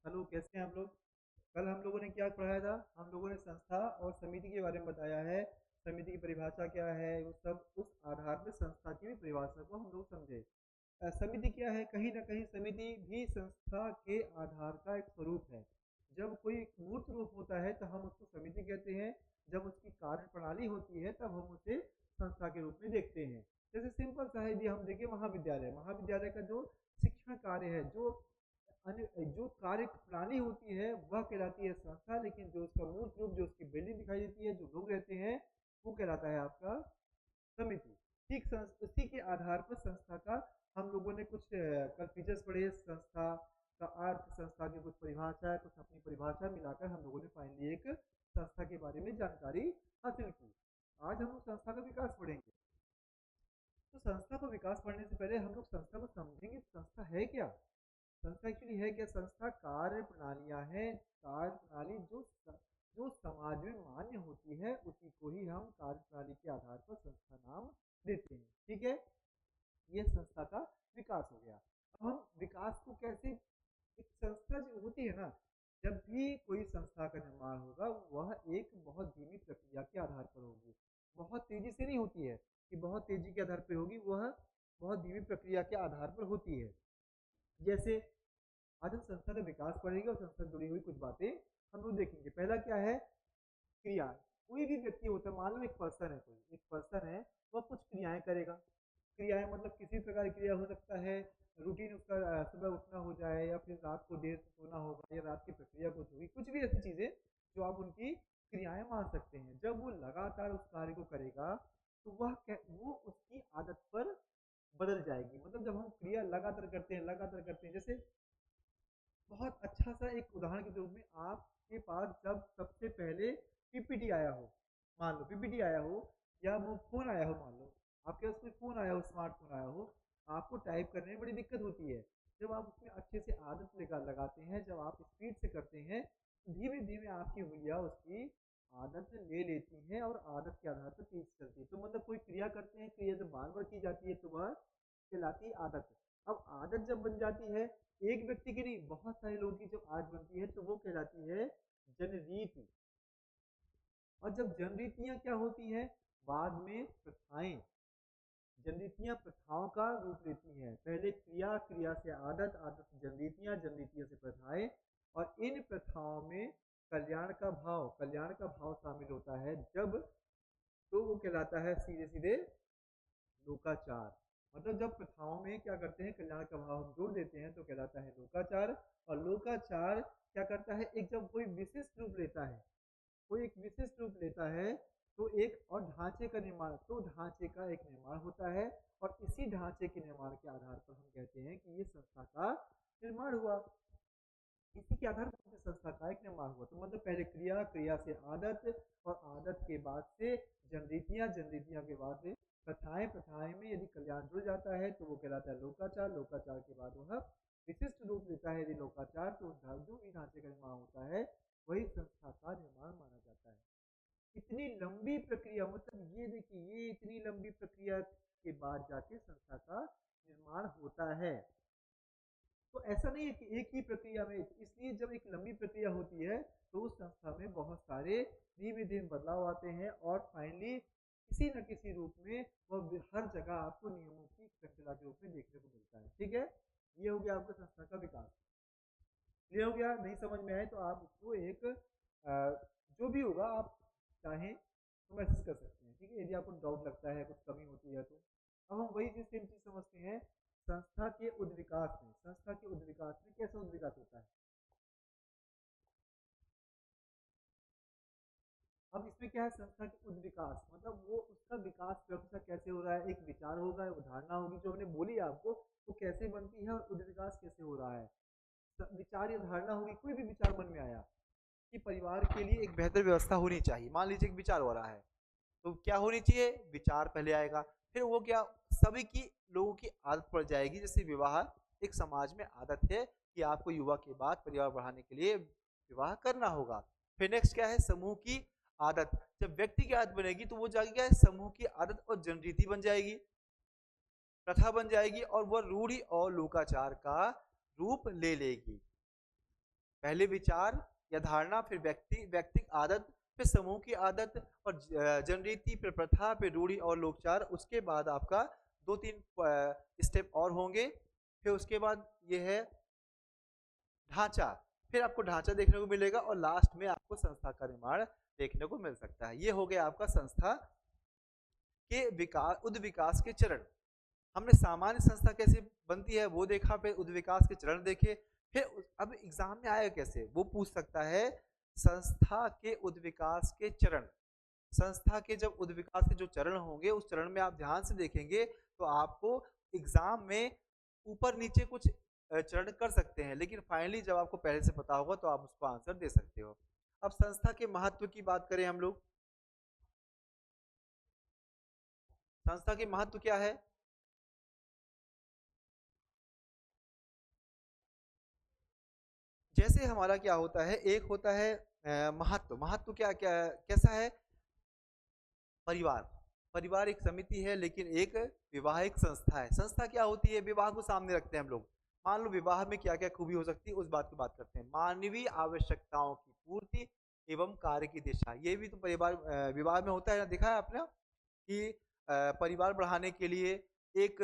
Hello, कैसे हैं आप लोग। कल हम लोगों ने क्या पढ़ाया था? हम लोगों ने संस्था और समिति के बारे में बताया है। समिति की परिभाषा क्या है, वो सब उस आधार पर संस्था की भी परिभाषा को हम लोग समझे। समिति क्या है? कहीं ना कहीं समिति भी संस्था के आधार का एक स्वरूप है। जब कोई एक मूर्त रूप होता है तो हम उसको समिति कहते हैं। जब उसकी कार्य प्रणाली होती है तब हम उसे संस्था के रूप में देखते हैं। जैसे सिंपल सा है, यदि हम देखें महाविद्यालय, महाविद्यालय का जो शिक्षण कार्य है, जो कार्य प्रणाली होती है वह कहलाती है संस्था, लेकिन जो उसका मूर्त रूप, जो उसकी बिल्डिंग दिखाई देती है, जो लोग रहते हैं, वो कहलाता है आपका समिति। ठीक उसी के आधार पर संस्था का हम लोगों ने कुछ कल फीचर्स पढ़े। संस्था का अर्थ, संस्था की कुछ परिभाषा, कुछ अपनी परिभाषा मिलाकर हम लोगों ने फाइनली एक संस्था के बारे में जानकारी हासिल की। आज हम लोग संस्था का विकास पढ़ेंगे। तो संस्था का विकास पढ़ने से पहले हम लोग संस्था को समझेंगे, संस्था है क्या। संस्था एक्चुअली है क्या? संस्था कार्य प्रणालियां हैं। कार्य प्रणाली जो समाज में मान्य होती है उसी को ही हम कार्य प्रणाली के आधार पर संस्था नाम देते हैं। ठीक है, ये संस्था का विकास हो गया। अब हम विकास को कैसे, एक संस्था जो होती है ना, जब भी कोई संस्था का निर्माण होगा वह एक बहुत धीमी प्रक्रिया के आधार पर होगी। बहुत तेजी से नहीं होती है कि बहुत तेजी के आधार पर होगी, वह बहुत धीमी प्रक्रिया के आधार पर होती है। जैसे आज हम संस्था का विकास पढ़ेंगे और संस्था से जुड़ी हुई कुछ बातें हम लोग देखेंगे। पहला क्या है? क्रिया। कोई भी व्यक्ति होता है, मान लो एक पर्सन है, कोई एक पर्सन है, वह कुछ क्रियाएं करेगा। क्रियाएं मतलब किसी प्रकार की क्रिया हो सकता है। रूटीन उसका सुबह उठना हो जाए, या फिर रात को देर से सोना होगा, या रात की प्रक्रिया कुछ होगी, कुछ भी ऐसी चीजें जो आप उनकी क्रियाएं मान सकते हैं। जब वो लगातार उस कार्य को करेगा तो वो उसकी आदत पर बदल जाएगी। मतलब जब हम क्रिया लगातार करते हैं, लगातार करते हैं, जैसे बहुत अच्छा सा एक उदाहरण के रूप में, आपके पास जब सबसे पहले पीपीटी आया हो, मान लो पीपीटी आया हो, या वो फोन आया हो, मान लो आपके पास कोई फोन आया हो, स्मार्टफोन आया हो, आपको टाइप करने में बड़ी दिक्कत होती है। जब आप उसमें अच्छे से आदत लेकर लगाते हैं, जब आप स्पीड से करते हैं, धीमे धीमे आपकी उंगलियां उसकी आदत ले लेती हैं और आदत के आधार पर तेज चलती है। तो मतलब कोई क्रिया करते हैं, क्रिया जब बार बार की जाती है तो वह कहलाती है आदत। अब आदत जब बन जाती है, एक व्यक्ति की नहीं, बहुत सारे लोगों की जब आदत बनती है तो वो कहलाती है जनरीति। और जब जनरीतियां क्या होती हैं? बाद में प्रथाएं। जनरीतियां प्रथाओं का रूप लेती हैं। पहले क्रिया, क्रिया से आदत, आदत से जनरीतियां, जनरीतियों से प्रथाएं। और इन प्रथाओं में कल्याण का भाव शामिल होता है जब, तो वो कहलाता है सीधे सीधे लोकाचार। मतलब जब प्रथाओं में क्या करते हैं, कल्याण का भाव हम जोड़ देते हैं तो कहलाता है लोकाचार। और लोकाचार क्या करता है, एक जब कोई विशिष्ट रूप लेता है, कोई एक विशिष्ट रूप लेता है, तो एक और ढांचे का निर्माण, तो ढांचे का एक निर्माण होता है। और इसी ढांचे के निर्माण के आधार पर हम कहते हैं कि ये संस्था का निर्माण हुआ। इसी के आधार पर संस्था का एक निर्माण हुआ। तो मतलब पहले क्रिया, क्रिया से आदत, और आदत के बाद से जनरीतियां, जनरीतियां के बाद से प्रथाएं, प्रथाएं में यदि कल्याण जुड़ जाता है तो वो कहलाता है लोकाचार। लोकाचार के बाद वह विशिष्ट रूप लेता है यदि लोकाचार, तो जो भी ढांचे का निर्माण होता है वही संस्था का निर्माण माना जाता है। इतनी लंबी प्रक्रिया, मतलब ये देखिए, ये इतनी लंबी प्रक्रिया के बाद जाके संस्था का निर्माण होता है। तो ऐसा नहीं है कि एक ही प्रक्रिया में, इसलिए जब एक लंबी प्रक्रिया होती है तो उस संस्था में बहुत सारे धीमे धीमे बदलाव आते हैं, और फाइनली किसी न किसी रूप में वह हर जगह आपको नियमों की श्रृंखला के रूप में देखने को मिलता है। ठीक है, ये हो गया आपका संस्था का विकास। क्लियर हो गया? नहीं समझ में आए तो आप उसको एक जो भी होगा आप चाहें तो मैसेज कर सकते हैं। ठीक है, यदि आपको डाउट लगता है, कुछ कमी होती है तो। अब हम वही चीज, सेम चीज समझते हैं संस्था के उद्विकास में। संस्था के उद्विकास में कैसे उद्विकास होता है? अब इसमें क्या है, संस्था के उद्विकास मतलब वो उसका विकास क्रमशः कैसे हो रहा है। एक विचार होगा, एक धारणा होगी जो हमने बोली आपको, वो कैसे बनती है, और उद्विकास कैसे हो रहा है। विचार या धारणा होगी, कोई भी विचार मन में आया कि परिवार के लिए एक बेहतर व्यवस्था होनी चाहिए, मान लीजिए एक विचार हो रहा है, तो क्या होनी चाहिए? विचार पहले आएगा, फिर वो क्या, सभी की लोगों की आदत पड़ जाएगी। जैसे विवाह एक समाज में आदत है कि आपको युवा के बाद परिवार बढ़ाने के लिए विवाह करना होगा। फिर नेक्स्ट क्या है? समूह की आदत। जब व्यक्ति की आदत बनेगी तो वो जाके क्या है, समूह की आदत और जनरीति बन जाएगी, प्रथा बन जाएगी, और वह रूढ़ि और लोकाचार का रूप ले लेगी। पहले विचार या धारणा, फिर व्यक्तिगत आदत, फिर समूह की आदत और जनरीति, फिर प्रथा, फिर रूढ़ी और लोकचार। उसके बाद आपका 2-3 स्टेप और होंगे। फिर उसके बाद ये है ढांचा, फिर आपको ढांचा देखने को मिलेगा और लास्ट में आपको संस्था का निर्माण देखने को मिल सकता है। ये हो गया आपका संस्था के विकास, उद्विकास के चरण। हमने सामान्य संस्था कैसे बनती है वो देखा, फिर उद्विकास के चरण देखे। फिर अब एग्जाम में आएगा कैसे, वो पूछ सकता है संस्था के उद्विकास के चरण। संस्था के जब उद्विकास के जो चरण होंगे, उस चरण में आप ध्यान से देखेंगे तो आपको एग्जाम में ऊपर नीचे कुछ चरण कर सकते हैं, लेकिन फाइनली जब आपको पहले से पता होगा तो आप उसको आंसर दे सकते हो। अब संस्था के महत्व की बात करें हम लोग, संस्था के महत्व क्या है? जैसे हमारा क्या होता है, एक होता है महत्व। महत्व क्या क्या कैसा है? परिवार, परिवार एक समिति है लेकिन एक विवाहिक संस्था है। संस्था क्या होती है? विवाह को सामने रखते हैं हम लोग। मान लो विवाह में क्या क्या खूबी हो सकती है उस बात की बात करते हैं। मानवीय आवश्यकताओं की पूर्ति एवं कार्य की दिशा, ये भी तो परिवार विवाह में होता है ना। देखा है आपने कि परिवार बढ़ाने के लिए एक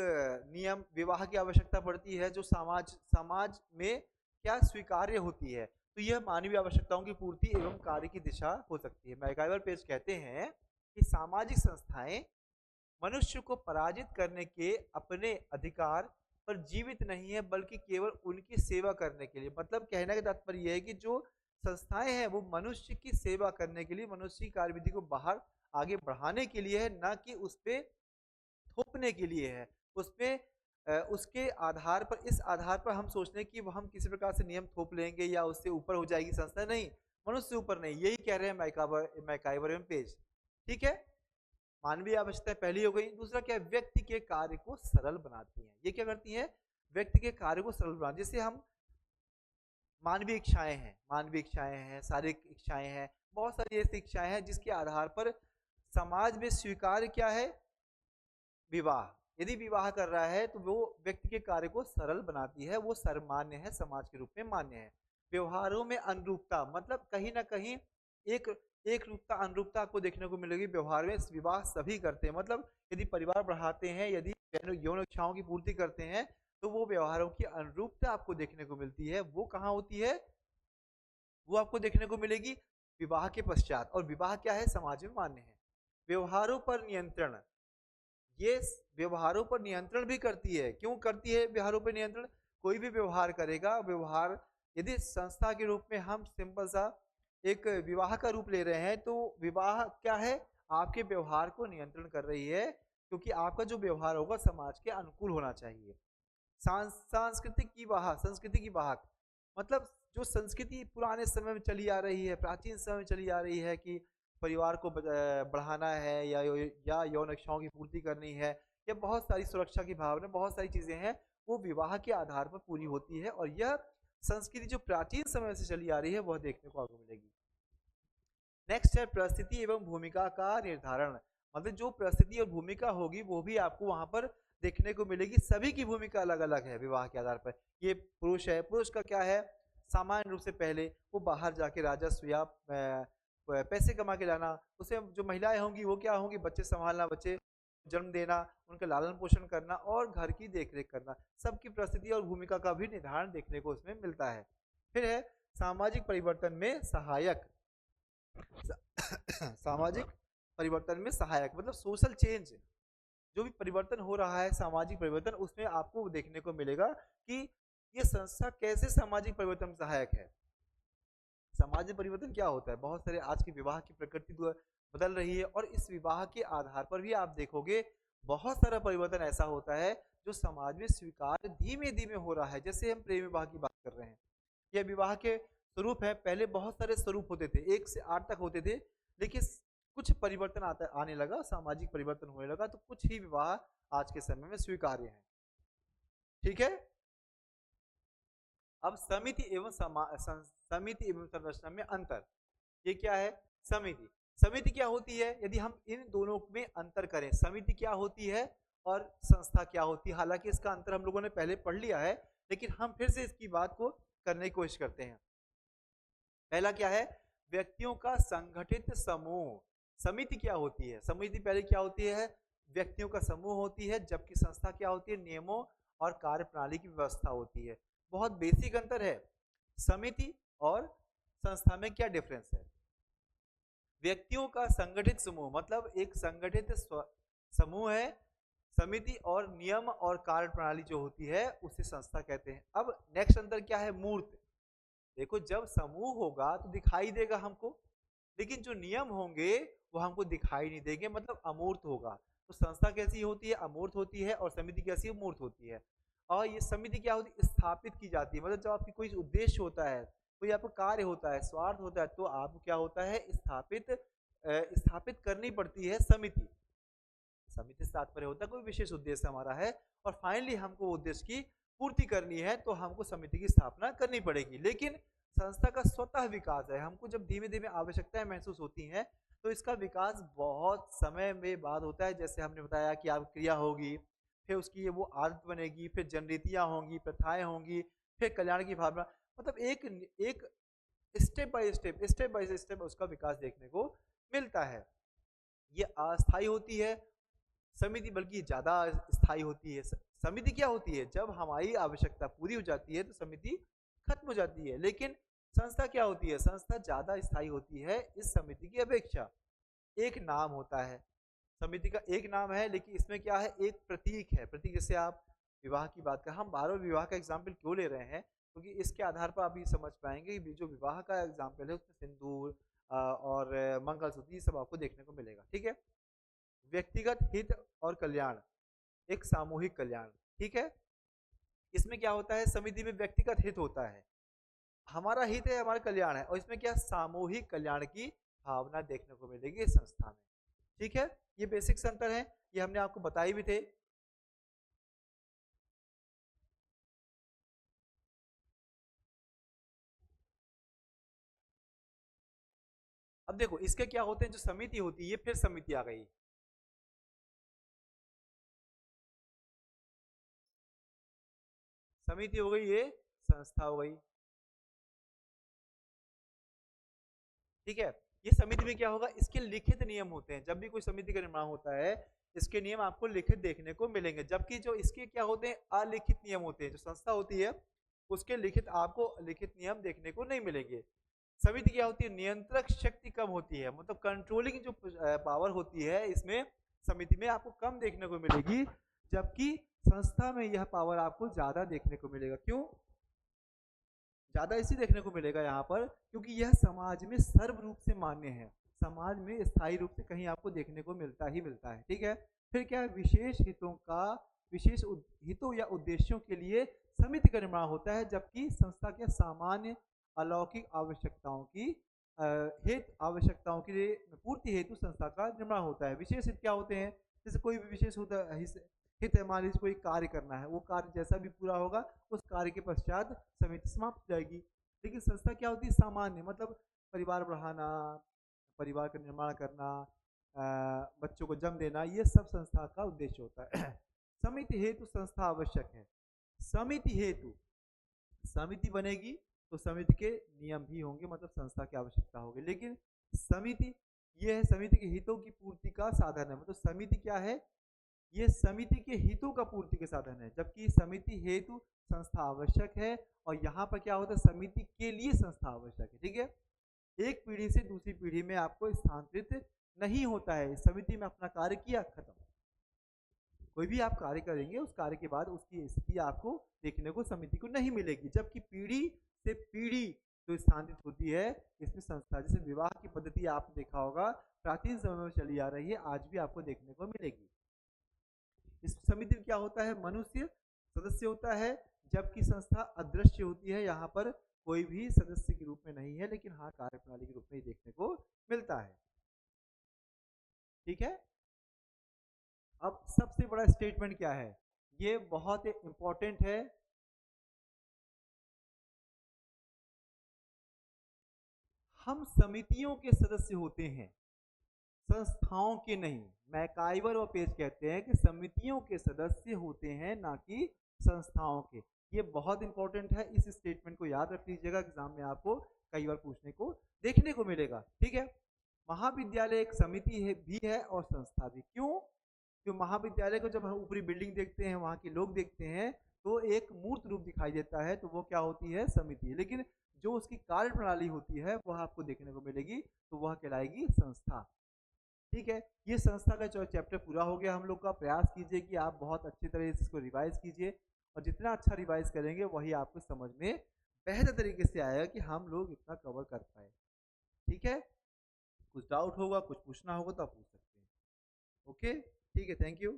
नियम विवाह की आवश्यकता पड़ती है जो समाज समाज में क्या स्वीकार्य होती है। तो यह मानवीय आवश्यकताओं की पूर्ति एवं कार्य की दिशा हो सकती है। मैकाइवर पेज कहते हैं कि सामाजिक संस्थाएं मनुष्य को पराजित करने के अपने अधिकार पर जीवित नहीं है, बल्कि केवल उनकी सेवा करने के लिए। मतलब कहने का तात्पर्य यह है कि जो संस्थाएं हैं वो मनुष्य की सेवा करने के लिए, मनुष्य की कार्यविधि को बाहर आगे बढ़ाने के लिए है, ना कि उस पे थोपने के लिए है। उस पे उसके आधार पर, इस आधार पर हम सोचते हैं कि हम किसी प्रकार से नियम थोप लेंगे या उससे ऊपर हो जाएगी संस्था। नहीं, मनुष्य से ऊपर नहीं, यही कह रहे हैं मैकाइवर एवं पेज। ठीक है, मानवीय आवश्यकताएं पहली हो गई। दूसरा क्या है? व्यक्ति के कार्य को सरल बनाती हैं। ये क्या करती हैं? व्यक्ति के कार्य को सरल बनाती है। जैसे हम मानवीय इच्छाएं हैं, मानवीय इच्छाएं हैं, शारीरिक इच्छाएं हैं, बहुत सारी ऐसी इच्छाएं हैं जिसके आधार पर समाज में स्वीकार क्या है? विवाह। यदि विवाह कर रहा है तो वो व्यक्ति के कार्य को सरल बनाती है, वो सर्वमान्य है, समाज के रूप में मान्य है। व्यवहारों में अनुरूपता, मतलब कहीं ना कहीं एक एक रूपता अनुरूपता आपको देखने को मिलेगी व्यवहार में। विवाह सभी करते हैं, मतलब यदि परिवार बढ़ाते हैं, यदि यौन इच्छाओं की पूर्ति करते हैं, तो वो व्यवहारों की अनुरूपता आपको देखने को मिलती है। वो कहाँ होती है? वो आपको देखने को मिलेगी विवाह के पश्चात। और विवाह क्या है? समाज में मान्य है। व्यवहारों पर नियंत्रण, ये व्यवहारों पर नियंत्रण भी करती है। क्यों करती है व्यवहारों पर नियंत्रण? कोई भी व्यवहार करेगा, व्यवहार यदि संस्था के रूप में हम सिंपल सा एक विवाह का रूप ले रहे हैं, तो विवाह क्या है? आपके व्यवहार को नियंत्रण कर रही है, क्योंकि आपका जो व्यवहार होगा समाज के अनुकूल होना चाहिए। सांस्कृतिक की वाहक, संस्कृति की वाहक, मतलब जो संस्कृति पुराने समय में चली आ रही है, प्राचीन समय में चली आ रही है कि परिवार को बढ़ाना है या यौन इच्छाओं की पूर्ति करनी है, या बहुत सारी सुरक्षा की भावना, बहुत सारी चीजें हैं, वो विवाह के आधार पर पूरी होती है। और यह संस्कृति जो प्राचीन समय से चली आ रही है वह देखने को आपको मिलेगी। नेक्स्ट है परिस्थिति एवं भूमिका का निर्धारण। मतलब जो परिस्थिति और भूमिका होगी वो भी आपको वहां पर देखने को मिलेगी। सभी की भूमिका अलग अलग है विवाह के आधार पर। ये पुरुष है, पुरुष का क्या है? सामान्य रूप से पहले वो बाहर जाके राजस्व या पैसे कमा के लाना। उसे जो महिलाएं होंगी वो क्या होंगी? बच्चे संभालना, बच्चे जन्म देना, उनका लालन पोषण करना और घर की देखरेख करना। सबकी परिस्थिति और भूमिका का भी निर्धारण देखने को उसमें मिलता है। फिर है सामाजिक परिवर्तन में सहायक। सामाजिक परिवर्तन में सहायक मतलब सोशल चेंज, जो भी परिवर्तन हो रहा है, सामाजिक परिवर्तन, उसमें आपको देखने को मिलेगा कि ये संस्था कैसे सामाजिक परिवर्तन में सहायक है। सामाजिक परिवर्तन क्या होता है? बहुत सारे आज की विवाह की प्रकृति बदल रही है, और इस विवाह के आधार पर भी आप देखोगे बहुत सारा परिवर्तन ऐसा होता है जो समाज में स्वीकार धीमे धीमे हो रहा है। जैसे हम प्रेम विवाह की बात कर रहे हैं, यह विवाह के स्वरूप है। पहले बहुत सारे स्वरूप होते थे, 1 से 8 तक होते थे, लेकिन कुछ परिवर्तन आने लगा, सामाजिक परिवर्तन होने लगा, तो कुछ ही विवाह आज के समय में स्वीकार्य है। ठीक है, अब समिति एवं समिति एवं संरचना में अंतर। ये क्या है? समिति। समिति क्या होती है? यदि हम इन दोनों में अंतर करें, समिति क्या होती है और संस्था क्या होती है, हालांकि इसका अंतर हम लोगों ने पहले पढ़ लिया है, लेकिन हम फिर से इसकी बात को करने की कोशिश करते हैं। पहला क्या है, व्यक्तियों का संगठित समूह। समिति क्या होती है, समिति पहले क्या होती है, व्यक्तियों का समूह होती है, जबकि संस्था क्या होती है, नियमों और कार्य प्रणाली की व्यवस्था होती है। बहुत बेसिक अंतर है, समिति और संस्था में क्या डिफरेंस है। व्यक्तियों का संगठित समूह मतलब एक संगठित समूह है, समिति और नियम और कार्य प्रणाली जो होती है उसे संस्था कहते हैं। अब नेक्स्ट अंतर क्या है, मूर्त। देखो जब समूह होगा तो दिखाई देगा हमको, लेकिन जो नियम होंगे वो हमको दिखाई नहीं देंगे, मतलब अमूर्त होगा। तो संस्था कैसी होती है, अमूर्त होती है, और समिति कैसी है, मूर्त होती है। और ये समिति क्या होती है, स्थापित की जाती है, मतलब जब आपकी कोई उद्देश्य होता है, कोई आपका कार्य होता है, स्वार्थ होता है, तो आपको क्या होता है, स्थापित करनी पड़ती है समिति। समिति से तात्पर्य होता है कोई विशेष उद्देश्य हमारा है और फाइनली हमको वो उद्देश्य की पूर्ति करनी है, तो हमको समिति की स्थापना करनी पड़ेगी। लेकिन संस्था का स्वतः विकास है, हमको जब धीमे धीमे आवश्यकताएं महसूस होती हैं तो इसका विकास बहुत समय में बाद होता है। जैसे हमने बताया कि आप क्रिया होगी, फिर उसकी वो आदत बनेगी, फिर जनरीतियां होंगी, प्रथाएं होंगी, फिर कल्याण की भावना, मतलब एक एक स्टेप बाय स्टेप उसका विकास देखने को मिलता है। ये अस्थायी होती है समिति, बल्कि ज्यादा स्थायी होती है। समिति क्या होती है, जब हमारी आवश्यकता पूरी हो जाती है तो समिति खत्म हो जाती है। लेकिन संस्था क्या होती है, संस्था ज्यादा स्थायी होती है इस समिति की अपेक्षा। एक नाम होता है, समिति का एक नाम है, लेकिन इसमें क्या है, एक प्रतीक है। प्रतीक जैसे आप विवाह की बात कर, हम बार बार विवाह का एग्जाम्पल क्यों ले रहे हैं, क्योंकि इसके आधार पर आप ये समझ पाएंगे कि जो विवाह का एग्जाम्पल है उसमें सिंदूर और मंगलसूत्र ये सब आपको देखने को मिलेगा। ठीक है, व्यक्तिगत हित और कल्याण, एक सामूहिक कल्याण। ठीक है, इसमें क्या होता है, समिति में व्यक्तिगत हित होता है, हमारा हित है, हमारा कल्याण है, और इसमें क्या सामूहिक कल्याण की भावना देखने को मिलेगी इस संस्था में। ठीक है, ये बेसिक अंतर है, ये हमने आपको बताए भी थे। अब देखो इसके क्या होते हैं, जो समिति होती है, ये फिर समिति आ गई, समिति हो गई, ये संस्था हो गई। ठीक है, ये समिति में क्या होगा, इसके लिखित नियम होते हैं, जब भी कोई समिति का निर्माण होता है इसके नियम आपको लिखित देखने को मिलेंगे, जबकि जो इसके क्या होते हैं, अलिखित नियम होते हैं। जो संस्था होती है उसके लिखित आपको लिखित नियम देखने को नहीं मिलेंगे। समिति क्या होती है, नियंत्रक शक्ति कम होती है, मतलब कंट्रोलिंग जो पावर होती है इसमें समिति में आपको कम देखने को मिलेगी, जबकि संस्था में यह पावर आपको ज्यादा देखने को मिलेगा। क्यों ज्यादा इसी देखने को मिलेगा यहाँ पर, क्योंकि यह समाज में सर्व रूप से मान्य है, समाज में स्थायी रूप से कहीं आपको देखने को मिलता ही मिलता है। ठीक है, फिर क्या है, विशेष हितों का, विशेष हितों या उद्देश्यों के लिए समिति का निर्माण होता है, जबकि संस्था के सामान्य अलौकिक आवश्यकताओं की हित आवश्यकताओं के लिए पूर्ति हेतु संस्था का निर्माण होता है। विशेष हित क्या होते हैं, जैसे कोई भी विशेष हित है, मान लीजिए कोई कार्य करना है, वो कार्य जैसा भी पूरा होगा उस कार्य के पश्चात समिति समाप्त हो जाएगी। लेकिन संस्था क्या होती है, सामान्य, मतलब परिवार बढ़ाना, परिवार का निर्माण करना, बच्चों को जन्म देना, ये सब संस्था का उद्देश्य होता है। समिति हेतु संस्था आवश्यक है। समिति हेतु समिति बनेगी तो समिति के नियम भी होंगे, मतलब संस्था की आवश्यकता होगी। लेकिन समिति ये है, समिति के हितों की पूर्ति का साधन है, मतलब समिति क्या है, ये समिति के हितों का पूर्ति के साधन है, जबकि समिति हेतु संस्था आवश्यक है। और यहाँ पर क्या होता है, समिति के लिए संस्था आवश्यक है। ठीक है, एक पीढ़ी से दूसरी पीढ़ी में आपको स्थानांतरित नहीं होता है, समिति में अपना कार्य किया, खत्म। कोई भी आप कार्य करेंगे उस कार्य के बाद उसकी स्थिति आपको देखने को समिति को नहीं मिलेगी, जबकि पीढ़ी से पीढ़ी जो स्थानांतरित होती है इसमें संस्था, जैसे विवाह की पद्धति आपने देखा होगा प्राचीन समय में चली आ रही है, आज भी आपको देखने को मिलेगी। इस समिति में क्या होता है, मनुष्य सदस्य होता है, जबकि संस्था अदृश्य होती है, यहाँ पर कोई भी सदस्य के रूप में नहीं है, लेकिन हाँ कार्यप्रणाली के रूप में ही देखने को मिलता है। ठीक है, अब सबसे बड़ा स्टेटमेंट क्या है, ये बहुत इंपॉर्टेंट है। हम समितियों के सदस्य होते हैं, संस्थाओं के नहीं। मैकाइवर और पेज कहते हैं कि समितियों के सदस्य होते हैं, ना कि संस्थाओं के। ये बहुत इंपॉर्टेंट है, इस स्टेटमेंट को याद रख लीजिएगा, एग्जाम में आपको कई बार पूछने को देखने को मिलेगा। ठीक है, महाविद्यालय एक समिति है भी है और संस्था भी। क्यों? क्यों महाविद्यालय को जब हम ऊपरी बिल्डिंग देखते हैं, वहाँ के लोग देखते हैं, तो एक मूर्त रूप दिखाई देता है, तो वो क्या होती है? समिति। लेकिन जो उसकी कार्य प्रणाली होती है वह आपको देखने को मिलेगी, तो वह कहलाएगी संस्था। ठीक है, ये संस्था का चैप्टर पूरा हो गया हम लोग का। प्रयास कीजिए कि आप बहुत अच्छी तरह से इसको रिवाइज कीजिए, और जितना अच्छा रिवाइज करेंगे वही आपको समझ में बेहतर तरीके से आएगा कि हम लोग इतना कवर कर पाए। ठीक है, कुछ डाउट होगा, कुछ पूछना होगा तो आप पूछ सकते हैं। ओके, ठीक है, थैंक यू।